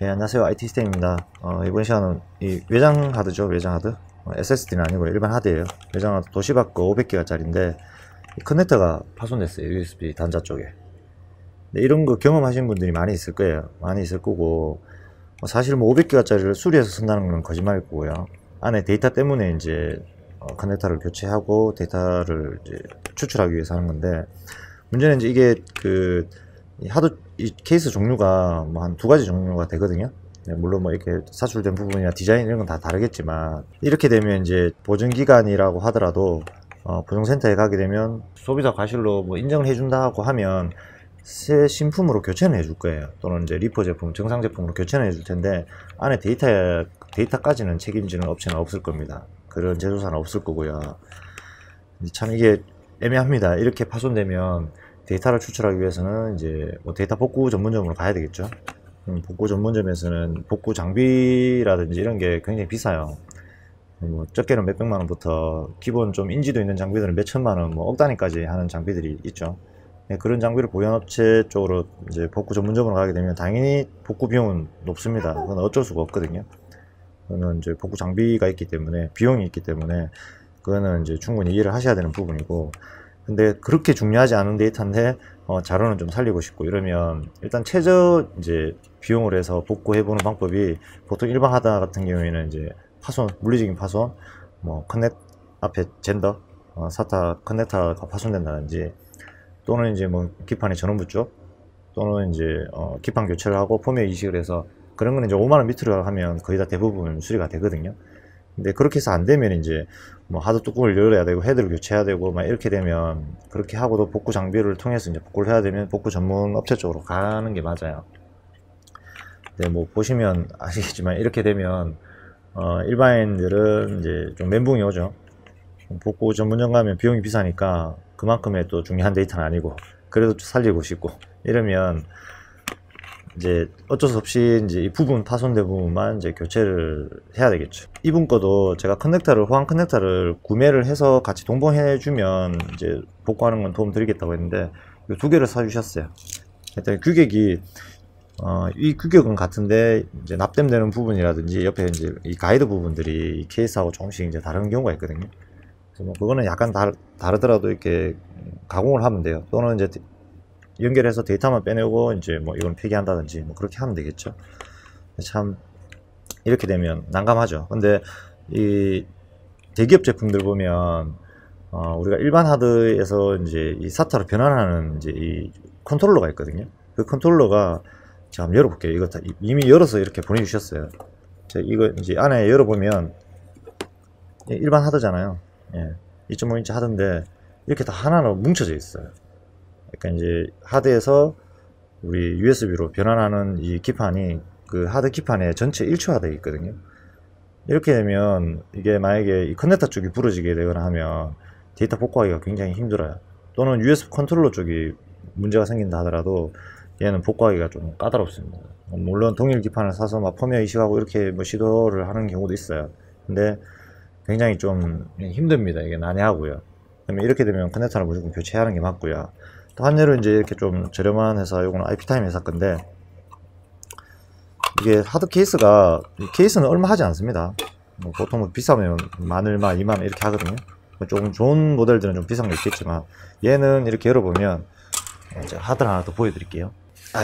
네, 안녕하세요. IT 시스템입니다. 이번 시간은 이 외장 하드죠. 외장 하드. SSD는 아니고 일반 하드예요. 외장 하드 도시박 거 500기가짜리인데 커넥터가 파손됐어요. USB 단자 쪽에. 근데 이런 거 경험하신 분들이 많이 있을 거예요. 많이 있을 거고, 사실 뭐 500기가짜리를 수리해서 쓴다는 건 거짓말일 거고요. 안에 데이터 때문에 이제 커넥터를 교체하고 데이터를 이제 추출하기 위해서 하는 건데, 문제는 이제 이게 이 하드 이 케이스 종류가 뭐 한 두 가지 종류가 되거든요. 네, 물론 뭐 이렇게 사출된 부분이나 디자인 이런 건 다 다르겠지만, 이렇게 되면 이제 보증 기간이라고 하더라도 보증센터에 가게 되면 소비자 과실로 뭐 인정을 해준다 하고 하면 새 신품으로 교체는 해줄 거예요. 또는 이제 리퍼 제품, 정상 제품으로 교체는 해줄 텐데, 안에 데이터까지는 책임지는 업체는 없을 겁니다. 그런 제조사는 없을 거고요. 참 이게 애매합니다. 이렇게 파손되면 데이터를 추출하기 위해서는 이제 뭐 데이터 복구 전문점으로 가야 되겠죠. 복구 전문점에서는 복구 장비라든지 이런 게 굉장히 비싸요. 뭐 적게는 몇백만 원부터 기본 좀 인지도 있는 장비들은 몇천만 원, 뭐 억 단위까지 하는 장비들이 있죠. 네, 그런 장비를 보연업체 쪽으로 이제 복구 전문점으로 가게 되면 당연히 복구 비용은 높습니다. 그건 어쩔 수가 없거든요. 그거는 이제 복구 장비가 있기 때문에, 비용이 있기 때문에 그거는 이제 충분히 이해를 하셔야 되는 부분이고, 근데 그렇게 중요하지 않은 데이터인데 자료는 좀 살리고 싶고 이러면 일단 최저 이제 비용을 해서 복구해 보는 방법이, 보통 일반 하드 같은 경우에는 이제 파손, 물리적인 파손, 뭐 커넥 앞에 젠더 사타 커넥터가 파손된다든지, 또는 이제 뭐 기판의 전원부 쪽, 또는 이제 기판 교체를 하고 폼웨어 이식을 해서, 그런 거는 이제 5만원 밑으로 하면 거의 다 대부분 수리가 되거든요. 근데 그렇게 해서 안 되면 이제 뭐 하드 뚜껑을 열어야 되고 헤드를 교체해야 되고 막 이렇게 되면, 그렇게 하고도 복구 장비를 통해서 이제 복구를 해야 되면 복구 전문 업체 쪽으로 가는 게 맞아요. 근데 뭐 보시면 아시겠지만 이렇게 되면 일반인들은 이제 좀 멘붕이 오죠. 복구 전문점 가면 비용이 비싸니까 그만큼의 또 중요한 데이터는 아니고, 그래도 살리고 싶고 이러면 이제 어쩔 수 없이 이제 이 부분, 파손된 부분만 이제 교체를 해야 되겠죠. 이분 거도 제가 호환 커넥터를 구매를 해서 같이 동봉해 주면 이제 복구하는 건 도움 드리겠다고 했는데, 이 두 개를 사주셨어요. 일단 규격이 이 규격은 같은데 이제 납땜되는 부분이라든지 옆에 이제 이 가이드 부분들이 이 케이스하고 조금씩 이제 다른 경우가 있거든요. 그래서 뭐 그거는 약간 다르더라도 이렇게 가공을 하면 돼요. 또는 이제 연결해서 데이터만 빼내고 이제 뭐 이건 폐기한다든지 뭐 그렇게 하면 되겠죠. 참 이렇게 되면 난감하죠. 근데 이 대기업 제품들 보면 우리가 일반 하드에서 이제 이 사타로 변환하는 이제 이 컨트롤러가 있거든요. 그 컨트롤러가 제가 한번 열어볼게요. 이거 다 이미 열어서 이렇게 보내주셨어요. 제가 이거 이제 안에 열어보면 일반 하드잖아요. 예, 2.5인치 하드인데 이렇게 다 하나로 뭉쳐져 있어요. 그러니까 이제 하드에서 우리 USB로 변환하는 이 기판이 그 하드 기판에 전체 일치화되어 있거든요. 이렇게 되면 이게 만약에 이 커넥터 쪽이 부러지게 되거나 하면 데이터 복구하기가 굉장히 힘들어요. 또는 USB 컨트롤러 쪽이 문제가 생긴다 하더라도 얘는 복구하기가 좀 까다롭습니다. 물론 동일 기판을 사서 막 펌웨어 이식하고 이렇게 뭐 시도를 하는 경우도 있어요. 근데 굉장히 좀 힘듭니다. 이게 난해하고요. 그러면 이렇게 되면 커넥터를 무조건 교체하는 게 맞고요. 또 한 예로 이제 이렇게 좀 저렴한 회사, 요거는 IP타임 회사 건데, 이게 하드 케이스가, 케이스는 얼마 하지 않습니다. 뭐 보통 뭐 비싸면 만얼마, 2만원 이렇게 하거든요. 조금 좋은 모델들은 좀 비싼 거 있겠지만, 얘는 이렇게 열어보면 제가 하드를 하나 더 보여드릴게요.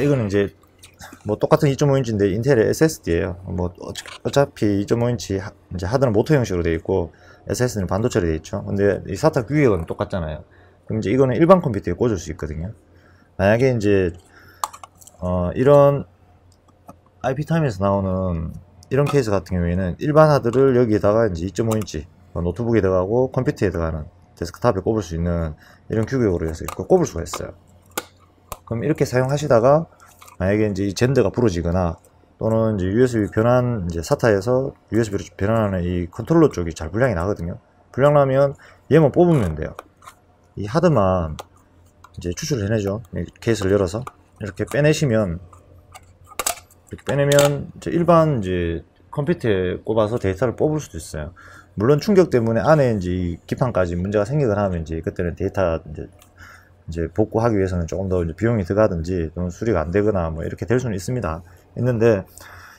이거는 이제 뭐 똑같은 2.5인치인데 인텔의 SSD예요. 뭐 어차피 2.5인치 이제 하드는 모터 형식으로 되어 있고 SSD는 반도체로 되어 있죠. 근데 이 사타 규격은 똑같잖아요. 그럼 이제 이거는 일반 컴퓨터에 꽂을 수 있거든요. 만약에 이제 이런 IP타임에서 나오는 이런 케이스 같은 경우에는 일반 하드를 여기에다가 이제 2.5인치 노트북에 들어가고 컴퓨터에 들어가는 데스크탑에 꼽을 수 있는 이런 규격으로 해서 이렇게 꼽을 수가 있어요. 그럼 이렇게 사용하시다가 만약에 이제 이 젠더가 부러지거나, 또는 이제 USB 변환, 이제 사타에서 USB로 변환하는 이 컨트롤러 쪽이 잘 불량이 나거든요. 불량 나면 얘만 뽑으면 돼요. 이 하드만 이제 추출을 해내죠. 케이스를 열어서 이렇게 빼내시면, 이렇게 빼내면 이제 일반 이제 컴퓨터에 꼽아서 데이터를 뽑을 수도 있어요. 물론 충격 때문에 안에 이제 이 기판까지 문제가 생기거나 하면 이제 그때는 데이터 이제 복구하기 위해서는 조금 더 비용이 들어가든지 또는 수리가 안 되거나 뭐 이렇게 될 수는 있습니다. 있는데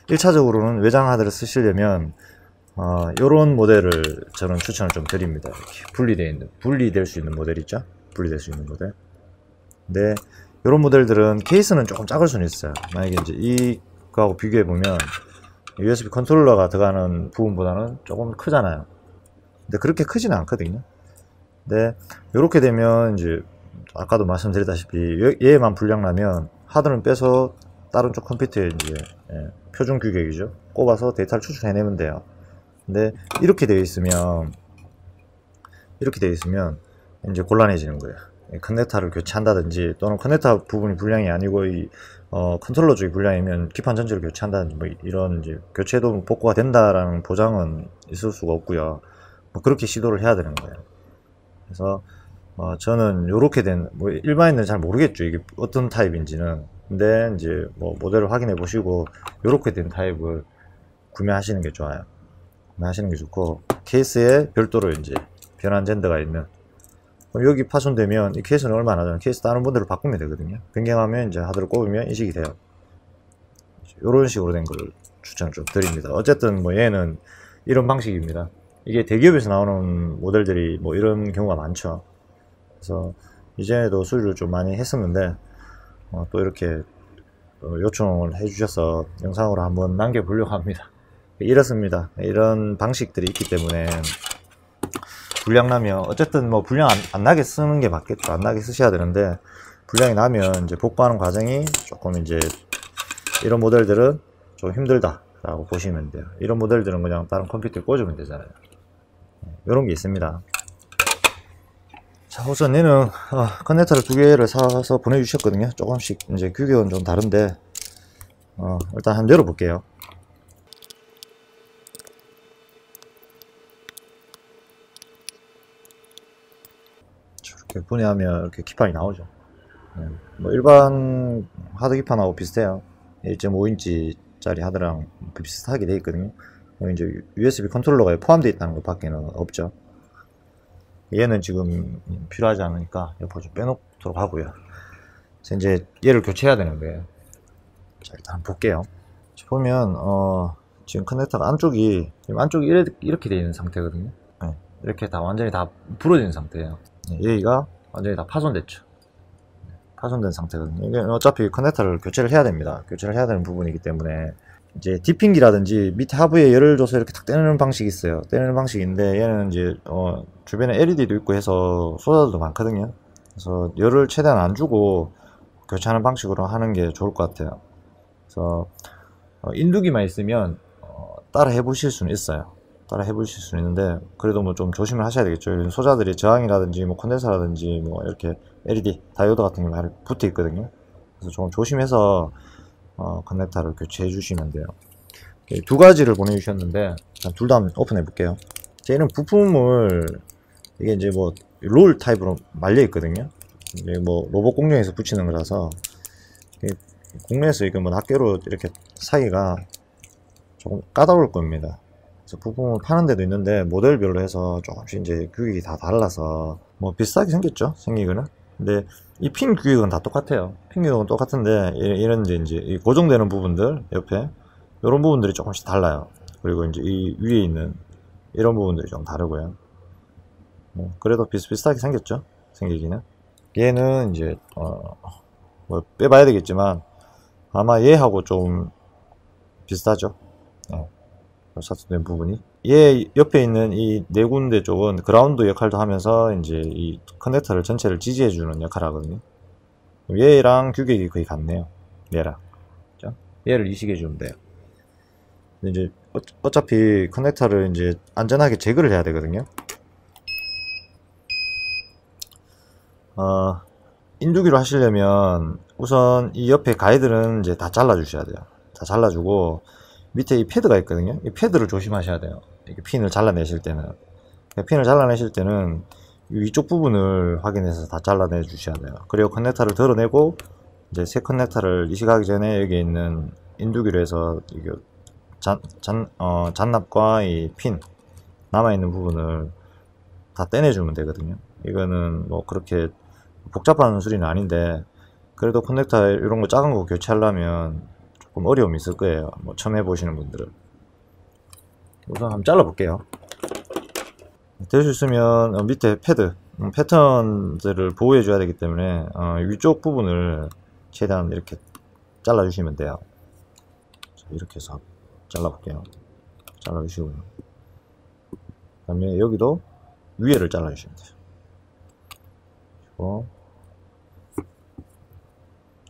1차적으로는 외장 하드를 쓰시려면 요런 모델을 저는 추천을 좀 드립니다. 이렇게 분리될 수 있는 모델 있죠? 분리될 수 있는 모델. 근데 요런 모델들은 케이스는 조금 작을 수는 있어요. 만약에 이제 이거하고 비교해보면 USB 컨트롤러가 들어가는 부분보다는 조금 크잖아요. 근데 그렇게 크지는 않거든요. 근데 요렇게 되면 이제 아까도 말씀드렸다시피 얘만 불량 나면 하드는 빼서 다른 쪽 컴퓨터에 이제 표준 규격이죠. 꼽아서 데이터를 추출해내면 돼요. 근데 이렇게 되어 있으면 이제 곤란해지는 거예요. 커넥터를 교체한다든지 또는 커넥터 부분이 불량이 아니고 이 컨트롤러 쪽이 불량이면 기판 전체를 교체한다든지 뭐 이런 이제 교체도 복구가 된다라는 보장은 있을 수가 없고요. 뭐 그렇게 시도를 해야 되는 거예요. 그래서 저는 요렇게 된 뭐 일반인들은 잘 모르겠죠, 이게 어떤 타입인지는. 근데 이제 뭐 모델을 확인해 보시고 요렇게 된 타입을 구매하시는 게 좋아요. 구매하시는 게 좋고, 케이스에 별도로 이제 변환 젠더가 있는, 그럼 여기 파손되면 이 케이스는 얼마 안 하잖아요. 케이스 다른 분들로 바꾸면 되거든요. 변경하면 이제 하드를 꼽으면 인식이 돼요. 이런 식으로 된 걸 추천을 좀 드립니다. 어쨌든 뭐 얘는 이런 방식입니다. 이게 대기업에서 나오는 모델들이 뭐 이런 경우가 많죠. 그래서 이전에도 수리를 좀 많이 했었는데 또 이렇게 요청을 해주셔서 영상으로 한번 남겨보려고 합니다. 이렇습니다. 이런 방식들이 있기 때문에 불량 나면 어쨌든 뭐 불량 안 나게 쓰는 게 맞겠죠. 안 나게 쓰셔야 되는데 불량이 나면 이제 복구하는 과정이 조금 이제 이런 모델들은 좀 힘들다 라고 보시면 돼요. 이런 모델들은 그냥 다른 컴퓨터에 꽂으면 되잖아요. 이런 게 있습니다. 자, 우선 얘는 커넥터를 2개를 사서 보내주셨거든요. 조금씩 이제 규격은 좀 다른데 일단 한번 열어볼게요. 이렇게 분해하면 이렇게 기판이 나오죠. 뭐 일반 하드 기판하고 비슷해요. 1.5인치 짜리 하드랑 비슷하게 되어 있거든요. 이제 USB 컨트롤러가 포함되어 있다는 것밖에는 없죠. 얘는 지금 필요하지 않으니까 옆으로 좀 빼놓도록 하고요. 그래서 이제 얘를 교체해야 되는 거예요. 자, 일단 볼게요. 보면 지금 커넥터가 안쪽이 이렇게 되어 있는 상태거든요. 이렇게 다 완전히 다 부러진 상태예요. 여기가 완전히 다 파손됐죠. 파손된 상태거든요. 이게 어차피 커넥터를 교체를 해야 됩니다. 교체를 해야 되는 부분이기 때문에 이제 디핑기라든지 밑에 하부에 열을 줘서 이렇게 탁 떼는 방식이 있어요. 떼는 방식인데 얘는 이제 주변에 LED도 있고 해서 소자들도 많거든요. 그래서 열을 최대한 안 주고 교체하는 방식으로 하는 게 좋을 것 같아요. 그래서 인두기만 있으면 따라 해보실 수는 있어요. 따라 해보실 수는 있는데 그래도 뭐 좀 조심을 하셔야 되겠죠. 소자들이 저항이라든지 뭐 컨덴서라든지 뭐 이렇게 LED 다이오드 같은 게 많이 붙어 있거든요. 그래서 좀 조심해서 커넥터를 교체해 주시면 돼요. 두 가지를 보내주셨는데 둘 다 오픈해 볼게요. 얘는 부품을 이게 이제 뭐 롤 타입으로 말려 있거든요. 이게 뭐 로봇 공룡에서 붙이는 거라서 국내에서 이거 뭐 낱개로 이렇게 사기가 조금 까다로울 겁니다. 그래서 부품을 파는 데도 있는데 모델별로 해서 조금씩 이제 규격이 다 달라서 뭐 비슷하게 생겼죠, 생기거는. 근데 이 핀 규격은 다 똑같아요. 핀 규격은 똑같은데 이런 이제 고정되는 부분들 옆에 이런 부분들이 조금씩 달라요. 그리고 이제 이 위에 있는 이런 부분들이 좀 다르고요. 그래도 비슷비슷하게 생겼죠, 생기기는. 얘는 이제 뭐 빼봐야 되겠지만 아마 얘하고 좀 비슷하죠. 사수된 부분이. 얘 옆에 있는 이 네 군데 쪽은 그라운드 역할도 하면서 이제 이 커넥터를 전체를 지지해주는 역할을 하거든요. 얘랑 규격이 거의 같네요. 얘랑. 그렇죠? 얘를 이식해주면 돼요. 근데 이제 어차피 커넥터를 이제 안전하게 제거를 해야 되거든요. 인두기로 하시려면 우선 이 옆에 가이드는 이제 다 잘라주셔야 돼요. 다 잘라주고 밑에 이 패드가 있거든요. 이 패드를 조심하셔야 돼요. 이렇게 핀을 잘라내실 때는. 핀을 잘라내실 때는 위쪽 부분을 확인해서 다 잘라내 주셔야 돼요. 그리고 커넥터를 덜어내고 이제 새 커넥터를 이식하기 전에 여기 있는 인두기로 해서 이게 잔납과 이 핀 남아있는 부분을 다 떼내주면 되거든요. 이거는 뭐 그렇게 복잡한 수리는 아닌데 그래도 커넥터 이런 거 작은 거 교체하려면 조금 어려움이 있을 거예요. 뭐 처음 해보시는 분들은. 우선 한번 잘라볼게요. 될 수 있으면 밑에 패드, 패턴들을 보호해 줘야 되기 때문에 위쪽 부분을 최대한 이렇게 잘라 주시면 돼요. 자, 이렇게 해서 잘라볼게요. 잘라 주시고요. 그 다음에 여기도 위에를 잘라 주시면 돼요. 그리고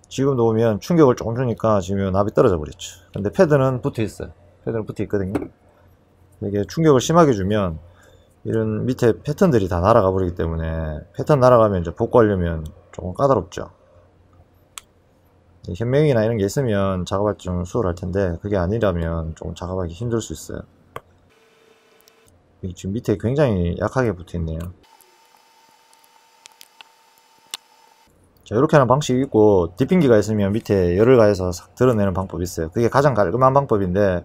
지금 놓으면 충격을 조금 주니까 지금 납이 떨어져 버렸죠. 근데 패드는 붙어 있어요. 패드는 붙어 있거든요. 이게 충격을 심하게 주면 이런 밑에 패턴들이 다 날아가 버리기 때문에, 패턴 날아가면 이제 복구하려면 조금 까다롭죠. 현명이나 이런 게 있으면 작업할 때 좀 수월할 텐데, 그게 아니라면 조금 작업하기 힘들 수 있어요. 지금 밑에 굉장히 약하게 붙어 있네요. 자, 이렇게 하는 방식이 있고, 디핑기가 있으면 밑에 열을 가해서 싹 드러내는 방법이 있어요. 그게 가장 깔끔한 방법인데,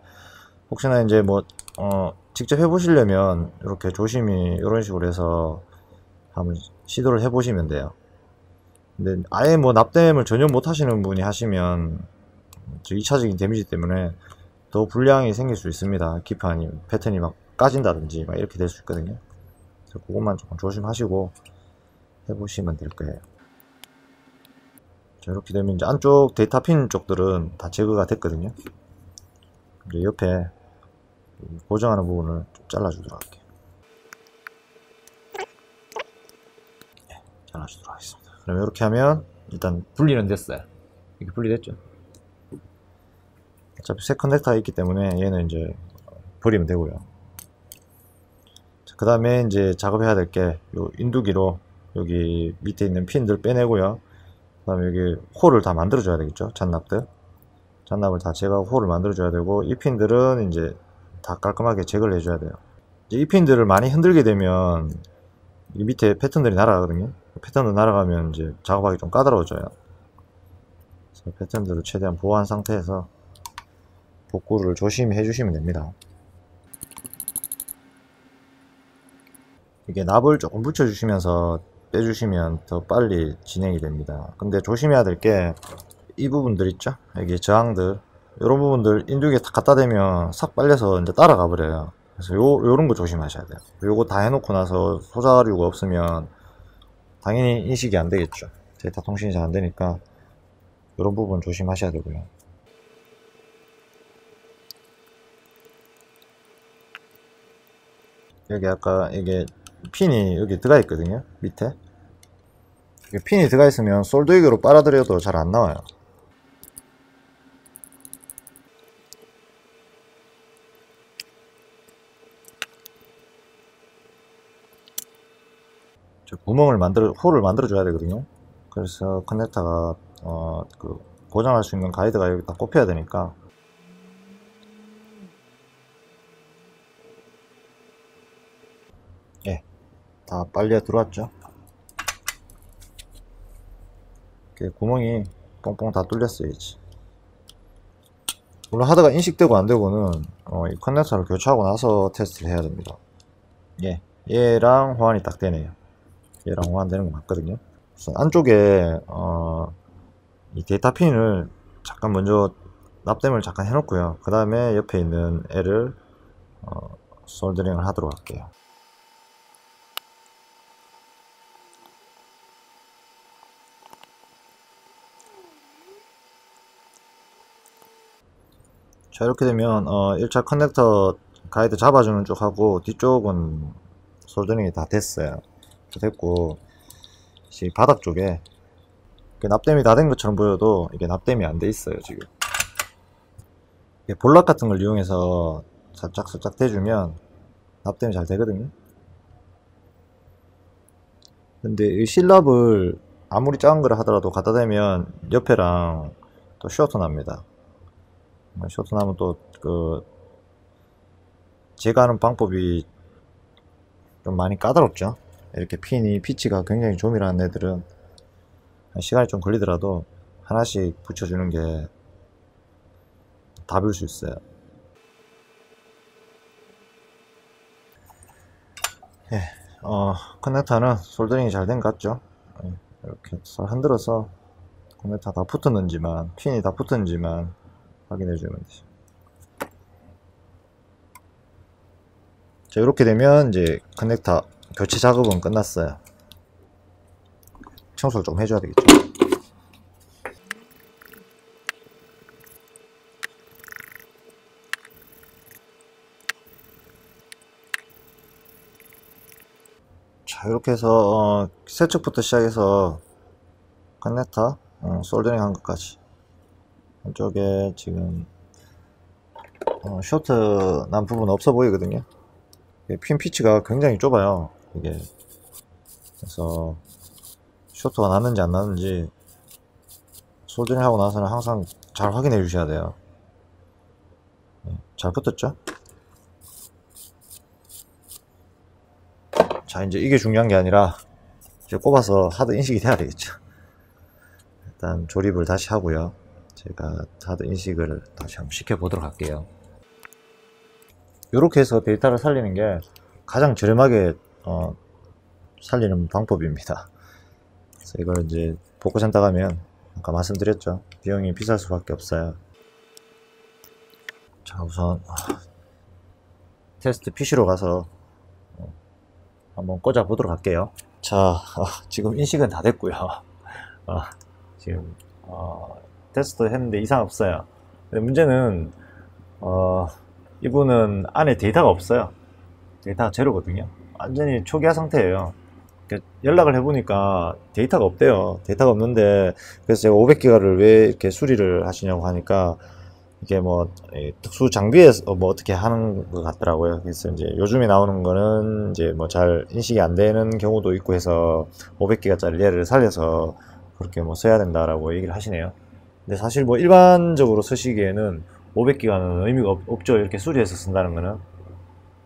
혹시나 이제 뭐 직접 해보시려면 이렇게 조심히 이런 식으로 해서 한번 시도를 해보시면 돼요. 근데 아예 뭐 납땜을 전혀 못 하시는 분이 하시면 2차적인 데미지 때문에 더 불량이 생길 수 있습니다. 기판이, 패턴이 막 까진다든지 막 이렇게 될 수 있거든요. 그래서 그것만 조금 조심하시고 해보시면 될 거예요. 자, 이렇게 되면 이제 안쪽 데이터 핀 쪽들은 다 제거가 됐거든요. 이제 옆에 고정하는 부분을 좀 잘라주도록 할게요. 네, 잘라주도록 하겠습니다. 그럼 이렇게 하면 일단 분리는 됐어요. 이렇게 분리됐죠. 어차피 새 커넥터가 있기 때문에 얘는 이제 버리면 되고요. 그 다음에 이제 작업해야 될 게 요 인두기로 여기 밑에 있는 핀들 빼내고요. 그 다음에 여기 홀을 다 만들어 줘야 되겠죠. 잔납들, 잔납을 다 제거하고 홀을 만들어 줘야 되고, 이 핀들은 이제 다 깔끔하게 제거를 해줘야 돼요. 이 핀들을 많이 흔들게 되면 이 밑에 패턴들이 날아가거든요. 패턴들 날아가면 이제 작업하기 좀 까다로워져요. 그래서 패턴들을 최대한 보호한 상태에서 복구를 조심히 해주시면 됩니다. 이게 납을 조금 붙여주시면서 빼주시면 더 빨리 진행이 됩니다. 근데 조심해야 될 게 이 부분들 있죠? 여기 저항들, 이런 부분들 인두기에 딱 갖다 대면 싹 빨려서 이제 따라가 버려요. 그래서 요런 거 조심하셔야 돼요. 요거 다 해놓고 나서 소자류가 없으면 당연히 인식이 안 되겠죠. 데이터 통신이 잘 안 되니까 요런 부분 조심하셔야 되고요. 여기 아까 이게 핀이 여기 들어가 있거든요. 밑에 핀이 들어가 있으면 솔더기로 빨아들여도 잘 안 나와요. 구멍을 홀을 만들어 줘야 되거든요. 그래서 커넥터가 고정할 수 있는 가이드가 여기 딱 꼽혀야 되니까. 예, 다 빨려 들어왔죠. 구멍이 뻥뻥 다 뚫렸어야지. 물론 하드가 인식되고 안 되고는 이 커넥터를 교체하고 나서 테스트를 해야 됩니다. 예, 얘랑 호환이 딱 되네요. 얘랑 호환되는 거 맞거든요. 우선 안쪽에 이 데이터 핀을 잠깐 먼저 납땜을 잠깐 해놓고요. 그 다음에 옆에 있는 애를 솔더링을 하도록 할게요. 자, 이렇게 되면 1차 커넥터 가이드 잡아주는 쪽하고 뒤쪽은 솔더링이 다 됐어요. 됐고, 이 바닥 쪽에 납땜이 다 된 것처럼 보여도 이게 납땜이 안 돼 있어요. 지금 볼락 같은 걸 이용해서 살짝 대주면 납땜이 잘 되거든요. 근데 이 실납을 아무리 작은 거를 하더라도 갖다 대면 옆에랑 또 쇼트 납니다. 쇼트 나면 또 제거하는 방법이 좀 많이 까다롭죠. 이렇게 피치가 굉장히 조밀한 애들은 시간이 좀 걸리더라도 하나씩 붙여주는 게 답일 수 있어요. 예, 커넥터는 솔더링이 잘 된 것 같죠. 이렇게 흔들어서 커넥터 다 붙었는지만, 핀이 다 붙었는지만 확인해 주면 되죠. 자, 이렇게 되면 이제 커넥터 교체 작업은 끝났어요. 청소를 좀 해줘야 되겠죠. 자, 이렇게 해서 세척부터 시작해서 커넥터 솔더링 한 것까지 한쪽에 지금 쇼트 난 부분 없어 보이거든요. 핀 피치가 굉장히 좁아요. 이게 그래서 쇼트가 났는지 안 났는지 솔더링 하고 나서는 항상 잘 확인해 주셔야 돼요. 잘 붙었죠? 자, 이제 이게 중요한 게 아니라 이제 꼽아서 하드 인식이 돼야 되겠죠. 일단 조립을 다시 하고요. 제가 하드 인식을 다시 한번 시켜보도록 할게요. 이렇게 해서 데이터를 살리는 게 가장 저렴하게 살리는 방법입니다. 그래서 이걸 이제 복구센터 가면 아까 말씀드렸죠. 비용이 비쌀 수밖에 없어요. 자, 우선 테스트 PC로 가서 한번 꽂아 보도록 할게요. 자, 지금 인식은 다 됐고요. 지금 테스트 했는데 이상 없어요. 근데 문제는 이분은 안에 데이터가 없어요. 데이터가 제로거든요. 완전히 초기화 상태예요. 연락을 해보니까 데이터가 없대요. 데이터가 없는데, 그래서 제가 500기가를 왜 이렇게 수리를 하시냐고 하니까 이게 뭐 특수 장비에서 뭐 어떻게 하는 것 같더라고요. 그래서 이제 요즘에 나오는 거는 이제 뭐 잘 인식이 안 되는 경우도 있고 해서 500기가짜리 얘를 살려서 그렇게 뭐 써야 된다라고 얘기를 하시네요. 근데 사실 뭐 일반적으로 쓰시기에는 500기가는 의미가 없죠. 이렇게 수리해서 쓴다는 거는.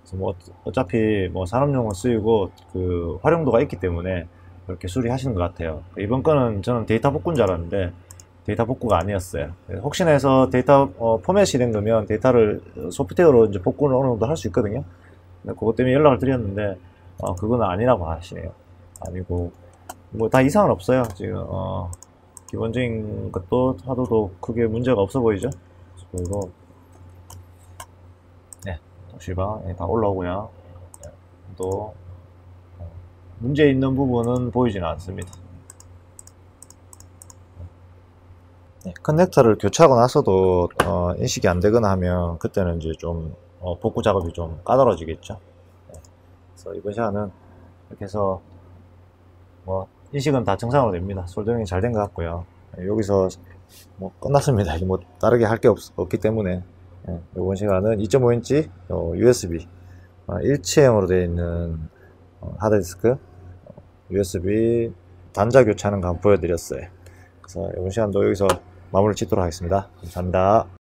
그래서 뭐 어차피 뭐 산업용으로 쓰이고 그 활용도가 있기 때문에 그렇게 수리하시는 것 같아요. 이번 거는 저는 데이터 복구인 줄 알았는데 데이터 복구가 아니었어요. 혹시나 해서 데이터 포맷이 된 거면 데이터를 소프트웨어로 이제 복구를 어느 정도 할 수 있거든요. 근데 그것 때문에 연락을 드렸는데 그건 아니라고 하시네요. 아니고 뭐 다 이상은 없어요. 지금 기본적인 것도 하도도 크게 문제가 없어 보이죠. 그리고 네, toshiba 다 올라오고요. 또 문제 있는 부분은 보이지는 않습니다. 네, 커넥터를 교체하고 나서도 인식이 안 되거나 하면 그때는 이제 좀 복구 작업이 좀 까다로워지겠죠. 네, 그래서 이번 시간은 이렇게 해서 뭐 인식은 다 정상으로 됩니다. 솔더링이 잘 된 것 같고요. 네, 여기서 뭐 끝났습니다. 뭐 다르게 할 게 없기 때문에 네, 이번 시간은 2.5인치 USB 일체형으로 되어 있는 하드디스크 USB 단자 교체하는 거 한번 보여드렸어요. 그래서 이번 시간도 여기서 마무리 짓도록 하겠습니다. 감사합니다.